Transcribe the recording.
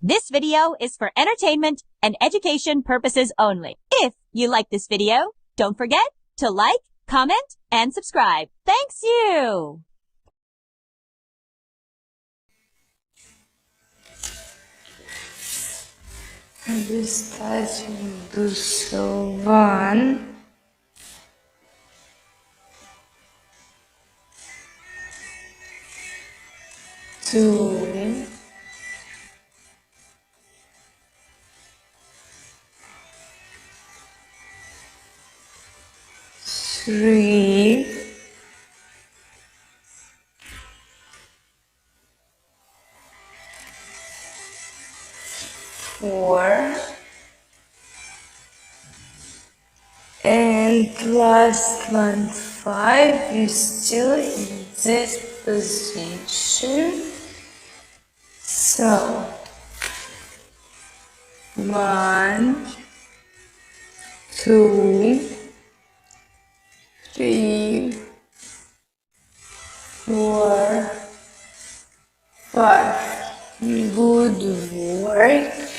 This video is for entertainment and education purposes only. If you like this video, don't forget to like, comment, and subscribe. Thanks you! Вистачить do so 1, 2, 3, 4, and last one 5 is still in this position. So 1, 2, 3, 4, 5. Good work.